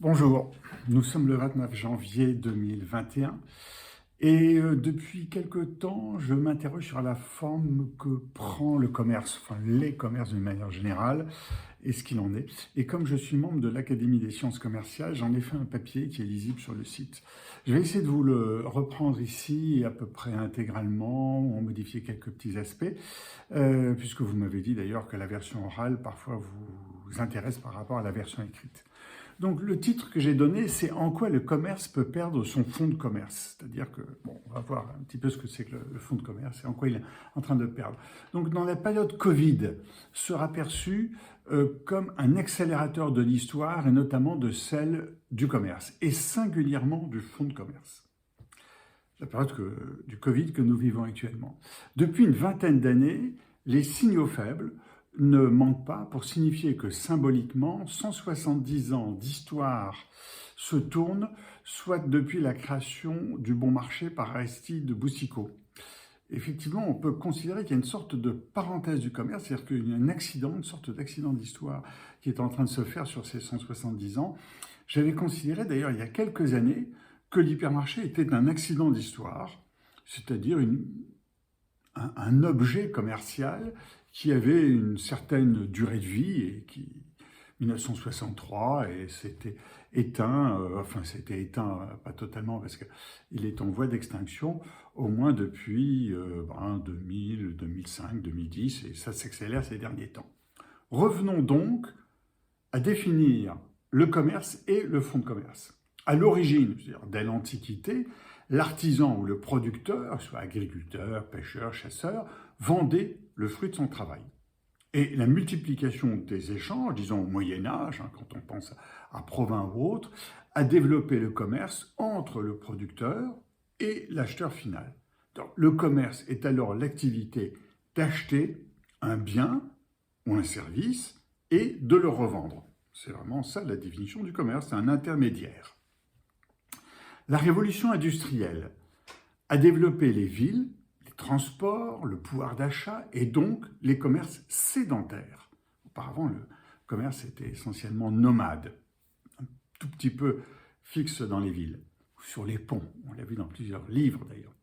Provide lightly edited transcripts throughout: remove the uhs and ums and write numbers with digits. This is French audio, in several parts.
Bonjour, nous sommes le 29 janvier 2021 et depuis quelque temps, je m'interroge sur la forme que prend le commerce, enfin les commerces d'une manière générale et ce qu'il en est. Et comme je suis membre de l'Académie des sciences commerciales, j'en ai fait un papier qui est lisible sur le site. Je vais essayer de vous le reprendre ici à peu près intégralement, ou en modifier quelques petits aspects, puisque vous m'avez dit d'ailleurs que la version orale parfois vous intéresse par rapport à la version écrite. Donc le titre que j'ai donné, c'est « En quoi le commerce peut perdre son fonds de commerce ?» C'est-à-dire que, bon, on va voir un petit peu ce que c'est que le fonds de commerce et en quoi il est en train de perdre. Donc dans la période Covid, sera perçu comme un accélérateur de l'histoire et notamment de celle du commerce et singulièrement du fonds de commerce. La période du Covid que nous vivons actuellement. Depuis une vingtaine d'années, les signaux faibles ne manquent pas pour signifier que symboliquement, 170 ans d'histoire se tournent, soit depuis la création du bon marché par Aristide Boucicaut. Effectivement, on peut considérer qu'il y a une sorte de parenthèse du commerce, c'est-à-dire qu'il y a un accident, une sorte d'accident d'histoire qui est en train de se faire sur ces 170 ans. J'avais considéré d'ailleurs il y a quelques années que l'hypermarché était un accident d'histoire, c'est-à-dire un objet commercial qui avait une certaine durée de vie et qui, 1963, et c'était éteint, c'était éteint, pas totalement parce qu'il est en voie d'extinction, au moins depuis 2000, 2005, 2010, et ça s'accélère ces derniers temps. Revenons donc à définir le commerce et le fonds de commerce. À l'origine, c'est-à-dire dès l'Antiquité, l'artisan ou le producteur, soit agriculteur, pêcheur, chasseur, vendait le fruit de son travail. Et la multiplication des échanges, disons au Moyen-Âge, quand on pense à Provins ou autre, a développé le commerce entre le producteur et l'acheteur final. Donc, le commerce est alors l'activité d'acheter un bien ou un service et de le revendre. C'est vraiment ça la définition du commerce, c'est un intermédiaire. La révolution industrielle a développé les villes, les transports, le pouvoir d'achat et donc les commerces sédentaires. Auparavant, le commerce était essentiellement nomade, un tout petit peu fixe dans les villes, sur les ponts, on l'a vu dans plusieurs livres d'ailleurs.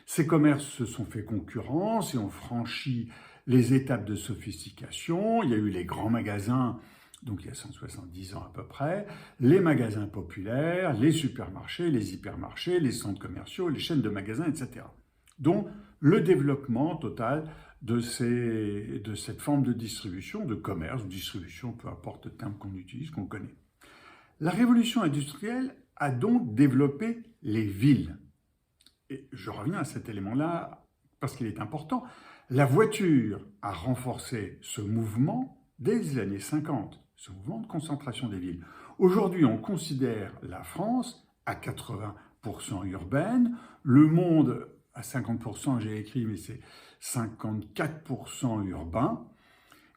Ces commerces se sont fait concurrence et ont franchi les étapes de sophistication. Il y a eu les grands magasins, donc il y a 170 ans à peu près, les magasins populaires, les supermarchés, les hypermarchés, les centres commerciaux, les chaînes de magasins, etc. Donc le développement total de cette forme de distribution, de commerce, distribution, peu importe le terme qu'on utilise, qu'on connaît. La révolution industrielle a donc développé les villes. Et je reviens à cet élément-là parce qu'il est important. La voiture a renforcé ce mouvement dès les années 50, ce mouvement de concentration des villes. Aujourd'hui, on considère la France à 80% urbaine, le monde à 50%, j'ai écrit, mais c'est 54% urbain.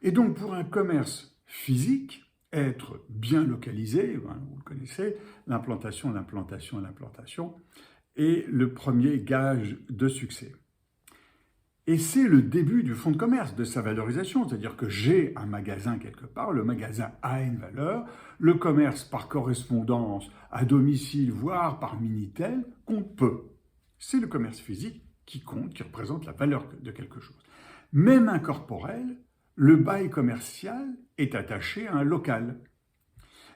Et donc, pour un commerce physique, être bien localisé, vous le connaissez, l'implantation est le premier gage de succès. Et c'est le début du fonds de commerce, de sa valorisation, c'est-à-dire que j'ai un magasin quelque part, le magasin a une valeur, le commerce par correspondance, à domicile, voire par Minitel, compte peu. C'est le commerce physique qui compte, qui représente la valeur de quelque chose. Même incorporel, le bail commercial est attaché à un local.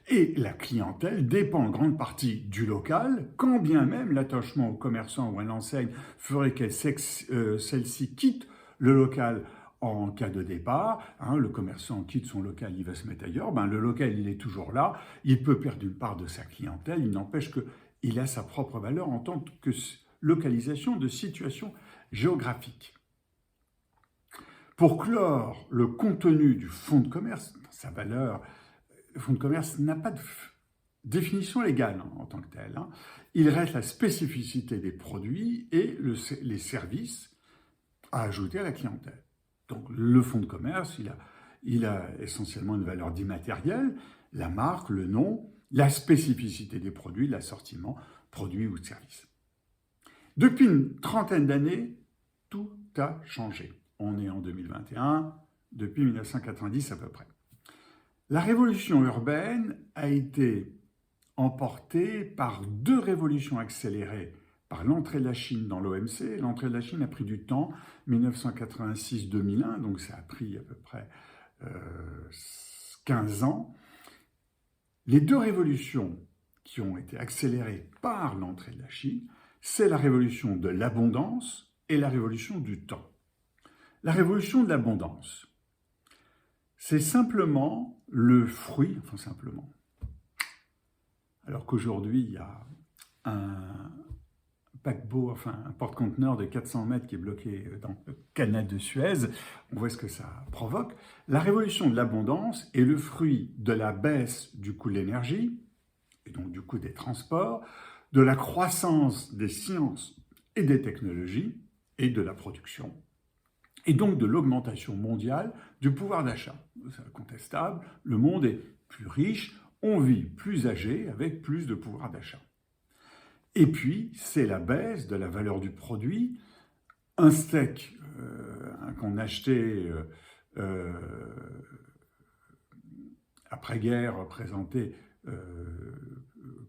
Et la clientèle dépend en grande partie du local, quand bien même l'attachement au commerçant ou à l'enseigne ferait que celle-ci quitte le local en cas de départ. Le commerçant quitte son local, il va se mettre ailleurs. Le local, il est toujours là. Il peut perdre une part de sa clientèle. Il n'empêche qu'il a sa propre valeur en tant que localisation de situation géographique. Pour clore le contenu du fonds de commerce, sa valeur, le fonds de commerce n'a pas de définition légale en tant que tel. Il reste la spécificité des produits et les services à ajouter à la clientèle. Donc le fonds de commerce, il a essentiellement une valeur d'immatériel, la marque, le nom, la spécificité des produits, l'assortiment, produits ou services. Depuis une trentaine d'années, tout a changé. On est en 2021, depuis 1990 à peu près. La révolution urbaine a été emporté par deux révolutions accélérées, par l'entrée de la Chine dans l'OMC. L'entrée de la Chine a pris du temps, 1986-2001, donc ça a pris à peu près 15 ans. Les deux révolutions qui ont été accélérées par l'entrée de la Chine, c'est la révolution de l'abondance et la révolution du temps. La révolution de l'abondance, c'est simplement le fruit, enfin simplement, alors qu'aujourd'hui il y a un paquebot, enfin un porte-conteneur de 400 mètres qui est bloqué dans le canal de Suez, on voit ce que ça provoque. La révolution de l'abondance est le fruit de la baisse du coût de l'énergie, et donc du coût des transports, de la croissance des sciences et des technologies et de la production, et donc de l'augmentation mondiale du pouvoir d'achat. C'est incontestable, le monde est plus riche, on vit plus âgé avec plus de pouvoir d'achat. Et puis, c'est la baisse de la valeur du produit. Un steak qu'on achetait après-guerre représentait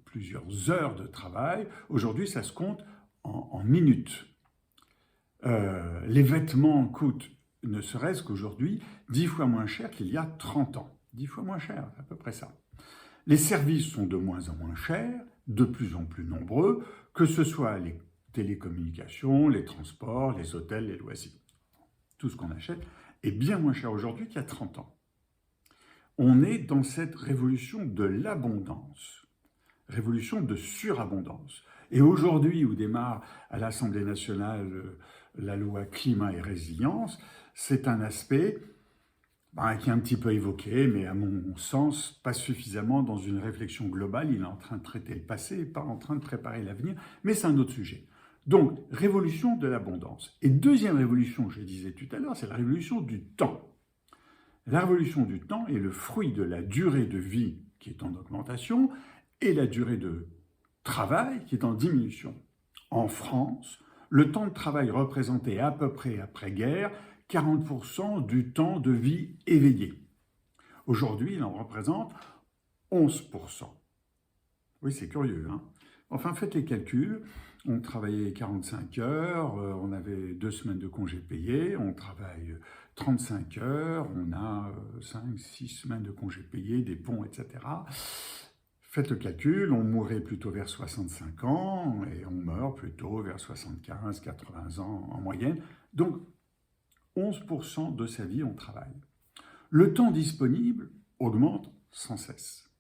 plusieurs heures de travail. Aujourd'hui, ça se compte en minutes. Les vêtements coûtent, ne serait-ce qu'aujourd'hui, 10 fois moins cher qu'il y a 30 ans. 10 fois moins cher, c'est à peu près ça. Les services sont de moins en moins chers, de plus en plus nombreux, que ce soit les télécommunications, les transports, les hôtels, les loisirs. Tout ce qu'on achète est bien moins cher aujourd'hui qu'il y a 30 ans. On est dans cette révolution de l'abondance, révolution de surabondance. Et aujourd'hui, où démarre à l'Assemblée nationale la loi climat et résilience, c'est un aspect qui est un petit peu évoqué, mais à mon sens, pas suffisamment dans une réflexion globale. Il est en train de traiter le passé, pas en train de préparer l'avenir, mais c'est un autre sujet. Donc, révolution de l'abondance. Et deuxième révolution, je disais tout à l'heure, c'est la révolution du temps. La révolution du temps est le fruit de la durée de vie qui est en augmentation et la durée de travail qui est en diminution. En France, le temps de travail représentait à peu près après-guerre 40% du temps de vie éveillé. Aujourd'hui, il en représente 11%. Oui, c'est curieux, hein? Enfin, faites les calculs. On travaillait 45 heures, on avait 2 semaines de congés payés, on travaille 35 heures, on a 5-6 semaines de congés payés, des ponts, etc. Faites le calcul, on mourrait plutôt vers 65 ans et on meurt plutôt vers 75-80 ans en moyenne. Donc, 11% de sa vie, on travaille. Le temps disponible augmente sans cesse.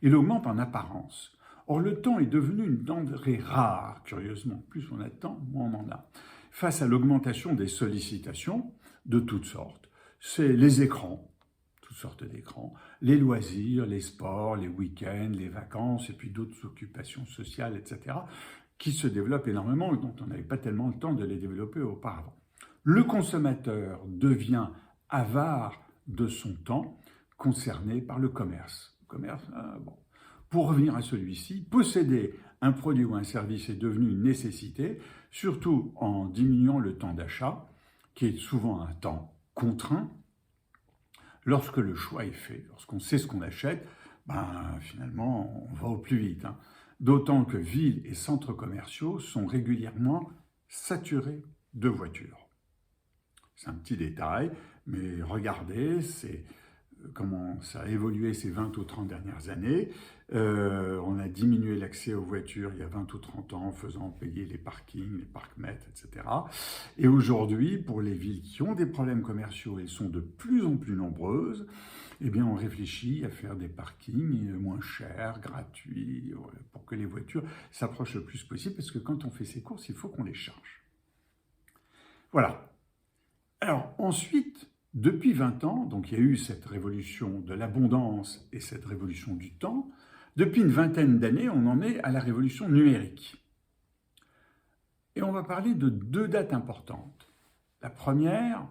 Il augmente en apparence. Or, le temps est devenu une denrée rare, curieusement. Plus on a de temps, moins on en a. Face à l'augmentation des sollicitations de toutes sortes, c'est les écrans, toutes sortes d'écrans, les loisirs, les sports, les week-ends, les vacances, et puis d'autres occupations sociales, etc., qui se développent énormément et dont on n'avait pas tellement le temps de les développer auparavant. Le consommateur devient avare de son temps concerné par le commerce. Pour revenir à celui-ci, posséder un produit ou un service est devenu une nécessité, surtout en diminuant le temps d'achat, qui est souvent un temps contraint. Lorsque le choix est fait, lorsqu'on sait ce qu'on achète, finalement, on va au plus vite. D'autant que villes et centres commerciaux sont régulièrement saturés de voitures. C'est un petit détail, mais regardez, c'est comment ça a évolué ces 20 ou 30 dernières années. On a diminué l'accès aux voitures il y a 20 ou 30 ans en faisant payer les parkings, les parcs-mètres, etc. Et aujourd'hui, pour les villes qui ont des problèmes commerciaux, elles sont de plus en plus nombreuses, eh bien on réfléchit à faire des parkings moins chers, gratuits, pour que les voitures s'approchent le plus possible, parce que quand on fait ses courses, il faut qu'on les charge. Voilà. Alors ensuite, depuis 20 ans, donc il y a eu cette révolution de l'abondance et cette révolution du temps, depuis une vingtaine d'années, on en est à la révolution numérique. Et on va parler de 2 dates importantes. La première,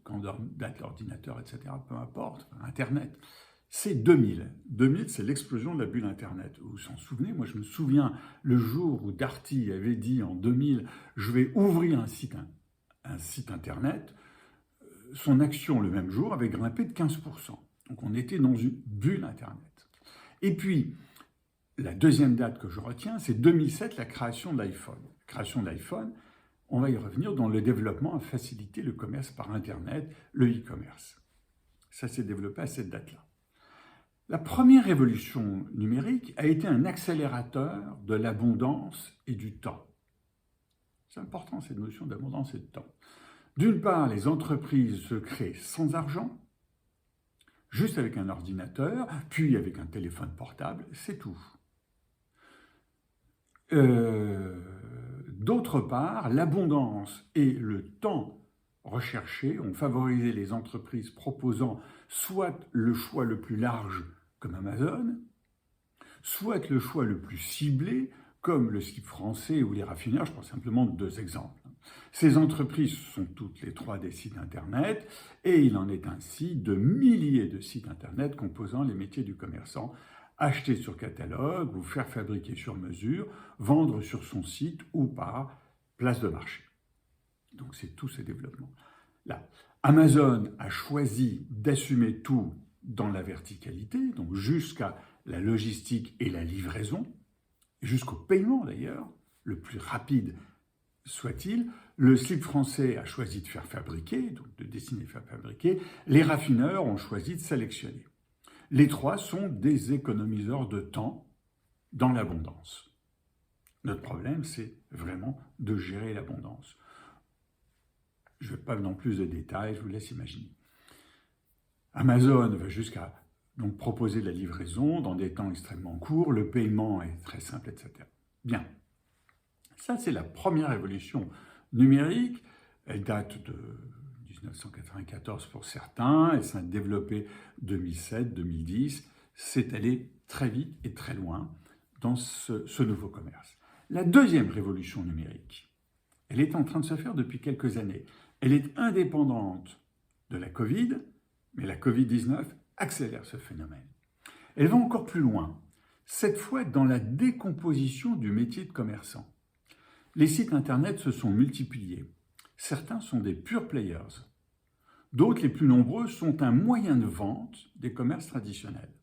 quand date l'ordinateur, etc., peu importe, Internet, c'est 2000. 2000, c'est l'explosion de la bulle Internet. Vous vous en souvenez? Moi, je me souviens le jour où Darty avait dit en 2000 « je vais ouvrir un site Internet », son action le même jour avait grimpé de 15%. Donc on était dans une bulle Internet. Et puis, La deuxième date que je retiens, c'est 2007, la création de l'iPhone. La création de l'iPhone, on va y revenir, dans le développement a facilité le commerce par Internet, le e-commerce. Ça s'est développé à cette date-là. La première révolution numérique a été un accélérateur de l'abondance et du temps. C'est important cette notion d'abondance et de temps. D'une part, les entreprises se créent sans argent, juste avec un ordinateur, puis avec un téléphone portable, c'est tout. D'autre part, l'abondance et le temps recherché ont favorisé les entreprises proposant soit le choix le plus large, comme Amazon, soit le choix le plus ciblé, comme le slip français ou les raffineurs. Je prends simplement deux exemples. Ces entreprises sont toutes les trois des sites Internet, et il en est ainsi de milliers de sites Internet composant les métiers du commerçant: acheter sur catalogue ou faire fabriquer sur mesure, vendre sur son site ou par place de marché. Donc c'est tous ces développements. Là, Amazon a choisi d'assumer tout dans la verticalité, donc jusqu'à la logistique et la livraison, jusqu'au paiement d'ailleurs, le plus rapide soit-il. Le slip français a choisi de faire fabriquer, donc de dessiner et faire fabriquer. Les raffineurs ont choisi de sélectionner. Les trois sont des économiseurs de temps dans l'abondance. Notre problème, c'est vraiment de gérer l'abondance. Je ne vais pas dans plus de détails, je vous laisse imaginer. Amazon va jusqu'à donc proposer la livraison dans des temps extrêmement courts, le paiement est très simple, etc. Bien. Ça, c'est la première révolution numérique. Elle date de 1994 pour certains, elle s'est développée 2007, 2010, c'est allé très vite et très loin dans ce nouveau commerce. La deuxième révolution numérique, elle est en train de se faire depuis quelques années. Elle est indépendante de la Covid, mais la Covid-19 accélère ce phénomène. Elle va encore plus loin, cette fois dans la décomposition du métier de commerçant. Les sites Internet se sont multipliés. Certains sont des pure players. D'autres, les plus nombreux, sont un moyen de vente des commerces traditionnels.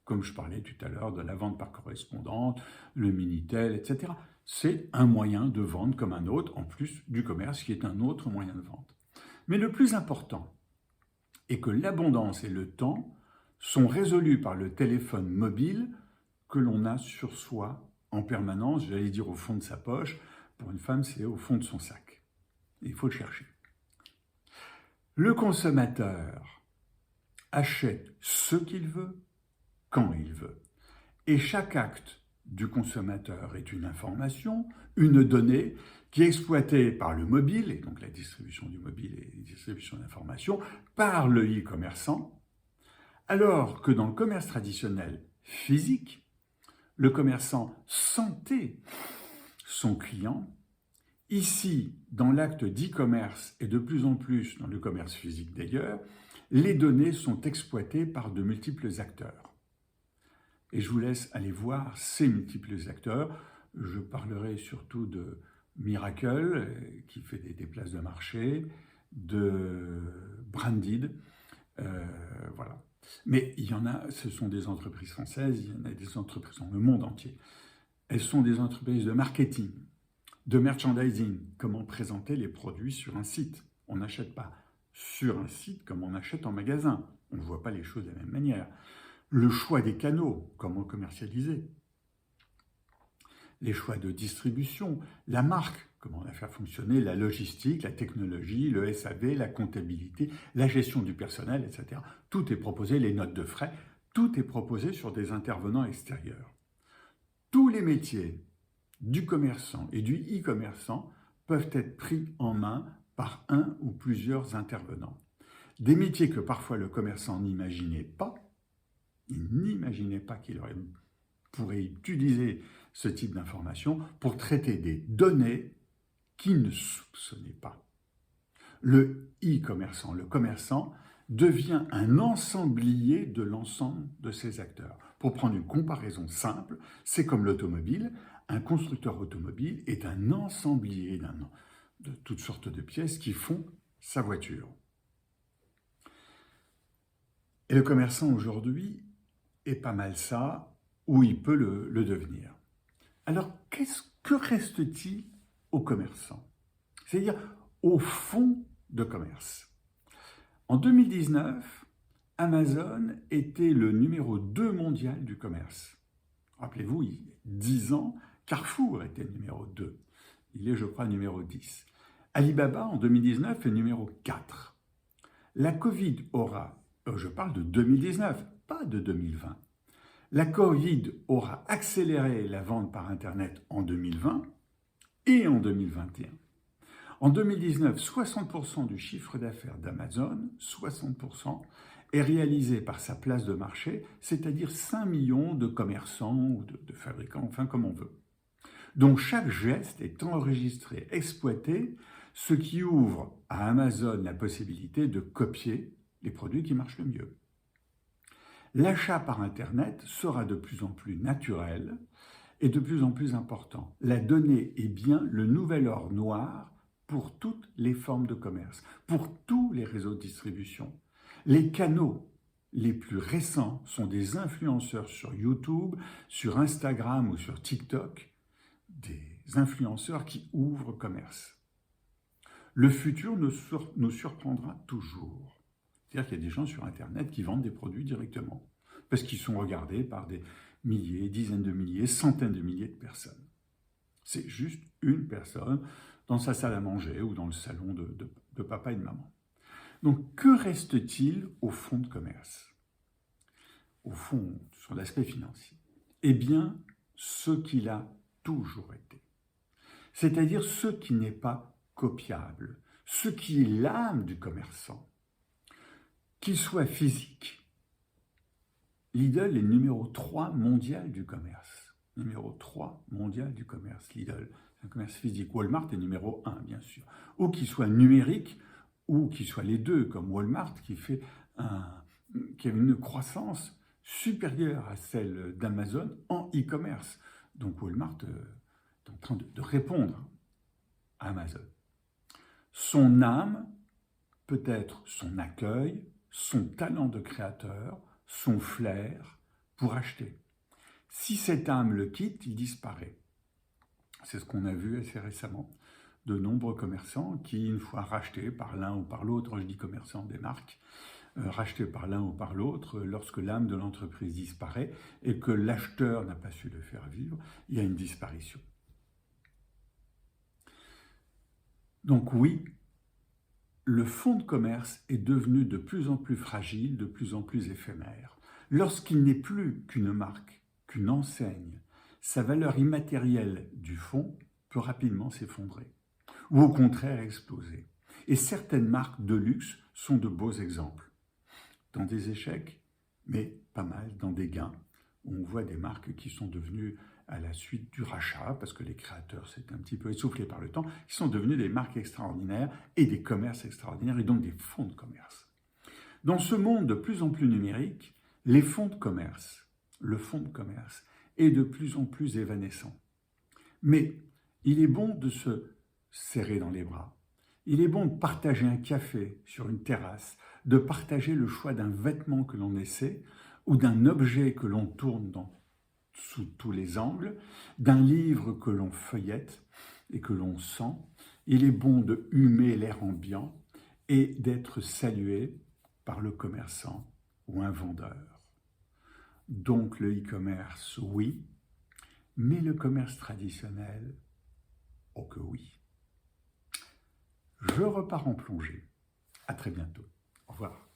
Comme je parlais tout à l'heure de la vente par correspondance, le Minitel, etc. C'est un moyen de vente comme un autre, en plus du commerce qui est un autre moyen de vente. Mais le plus important est que l'abondance et le temps sont résolus par le téléphone mobile que l'on a sur soi en permanence, j'allais dire au fond de sa poche. Pour une femme, c'est au fond de son sac. Il faut le chercher. Le consommateur achète ce qu'il veut, quand il veut. Et chaque acte du consommateur est une information, une donnée qui est exploitée par le mobile, et donc la distribution du mobile et la distribution d'informations, par le e-commerçant, alors que dans le commerce traditionnel physique, le commerçant sentait son client. Ici, dans l'acte d'e-commerce et de plus en plus dans le commerce physique d'ailleurs, les données sont exploitées par de multiples acteurs. Et je vous laisse aller voir ces multiples acteurs. Je parlerai surtout de Miracle, qui fait des places de marché, de Branded, voilà. Mais il y en a, ce sont des entreprises françaises, il y en a des entreprises dans le monde entier. Elles sont des entreprises de marketing, de merchandising, comment présenter les produits sur un site. On n'achète pas sur un site comme on achète en magasin. On ne voit pas les choses de la même manière. Le choix des canaux, comment commercialiser. Les choix de distribution, la marque, comment la faire fonctionner, la logistique, la technologie, le SAV, la comptabilité, la gestion du personnel, etc. Tout est proposé, les notes de frais, tout est proposé sur des intervenants extérieurs. Tous les métiers du commerçant et du e-commerçant peuvent être pris en main par un ou plusieurs intervenants. Des métiers que parfois le commerçant n'imaginait pas, il n'imaginait pas qu'il pourrait utiliser ce type d'information pour traiter des données qu'il ne soupçonnait pas. Le e-commerçant, le commerçant, devient un ensemblier de l'ensemble de ces acteurs. Pour prendre une comparaison simple, c'est comme l'automobile. Un constructeur automobile est un ensemblier de toutes sortes de pièces qui font sa voiture. Et le commerçant aujourd'hui est pas mal ça. ou il peut le devenir. Alors, que reste-t-il aux commerçants? C'est-à-dire au fonds de commerce. En 2019, Amazon était le numéro 2 mondial du commerce. Rappelez-vous, il y a 10 ans, Carrefour était numéro 2. Il est, je crois, numéro 10. Alibaba, en 2019, est numéro 4. La Covid aura, je parle de 2019, pas de 2020. La Covid aura accéléré la vente par Internet en 2020 et en 2021. En 2019, 60% du chiffre d'affaires d'Amazon, 60%, est réalisé par sa place de marché, c'est-à-dire 5 millions de commerçants ou de fabricants, enfin comme on veut. Donc chaque geste est enregistré, exploité, ce qui ouvre à Amazon la possibilité de copier les produits qui marchent le mieux. L'achat par Internet sera de plus en plus naturel et de plus en plus important. La donnée est bien le nouvel or noir pour toutes les formes de commerce, pour tous les réseaux de distribution. Les canaux les plus récents sont des influenceurs sur YouTube, sur Instagram ou sur TikTok, des influenceurs qui ouvrent commerce. Le futur nous surprendra toujours. C'est-à-dire qu'il y a des gens sur Internet qui vendent des produits directement, parce qu'ils sont regardés par des milliers, dizaines de milliers, centaines de milliers de personnes. C'est juste une personne dans sa salle à manger ou dans le salon de papa et de maman. Donc, que reste-t-il au fonds de commerce? Au fond, sur l'aspect financier. Eh bien, ce qu'il a toujours été. C'est-à-dire ce qui n'est pas copiable, ce qui est l'âme du commerçant. Qu'il soit physique. Lidl est numéro 3 mondial du commerce. Numéro 3 mondial du commerce, Lidl. C'est un commerce physique. Walmart est numéro 1, bien sûr. Ou qu'il soit numérique, ou qu'il soit les deux, comme Walmart, qui a une croissance supérieure à celle d'Amazon en e-commerce. Donc Walmart est en train de répondre à Amazon. Son âme, peut-être son accueil, son talent de créateur, son flair pour acheter. Si cette âme le quitte, il disparaît. C'est ce qu'on a vu assez récemment. De nombreux commerçants qui, une fois rachetés par l'un ou par l'autre, je dis commerçants des marques, rachetés par l'un ou par l'autre, lorsque l'âme de l'entreprise disparaît et que l'acheteur n'a pas su le faire vivre, il y a une disparition. Donc oui, le fonds de commerce est devenu de plus en plus fragile, de plus en plus éphémère. Lorsqu'il n'est plus qu'une marque, qu'une enseigne, sa valeur immatérielle du fonds peut rapidement s'effondrer, ou au contraire exploser. Et certaines marques de luxe sont de beaux exemples. Dans des échecs, mais pas mal dans des gains. On voit des marques qui sont devenues, à la suite du rachat, parce que les créateurs s'étaient un petit peu essoufflés par le temps, qui sont devenus des marques extraordinaires et des commerces extraordinaires, et donc des fonds de commerce. Dans ce monde de plus en plus numérique, les fonds de commerce, le fonds de commerce, est de plus en plus évanescent. Mais il est bon de se serrer dans les bras. Il est bon de partager un café sur une terrasse, de partager le choix d'un vêtement que l'on essaie ou d'un objet que l'on tourne sous tous les angles, d'un livre que l'on feuillette et que l'on sent. Il est bon de humer l'air ambiant et d'être salué par le commerçant ou un vendeur. Donc le e-commerce, oui, mais le commerce traditionnel, oh que oui. Je repars en plongée. À très bientôt. Au revoir.